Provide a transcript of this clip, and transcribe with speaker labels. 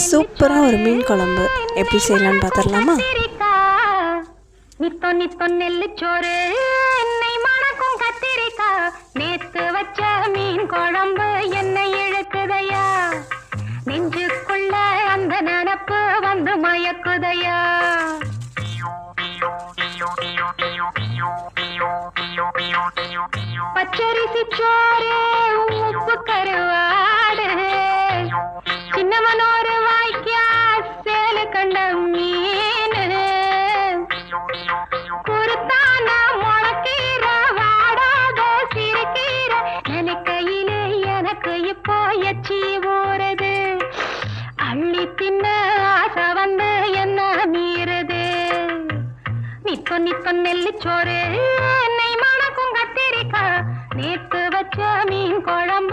Speaker 1: சூப்பராக ஒரு மீன் குழம்பு எப்படி செய்யலான்னு பார்த்துடலாமா?
Speaker 2: நித்தோ நித்தோ நெல்லு சோறு என்னை மணக்கும் கத்திரிக்கா நேத்து வச்ச மீன் குழம்பு என்னை இழுக்குதையா நெஞ்சுக்குள்ள அந்த நினப்பு வந்து மயக்குதையா பச்சரிசி சோறு உப்பு கருவாடு சின்னமனோரு வாய்க்கா சேலு கண்ட மீன் குருத்தான முளக்கீர வாடாத சிறுகீர நினைக்கையிலே எனக்கு இப்போ எச்சி ஊறுது அள்ளி தின்ன ஆசை வந்து என்ன மீறுது நித்தோ நித்தோ நெல்லு சோறு என்னை மணக்கும் கத்திரிக்கா நேத்து வச்ச மீன் குழம்பு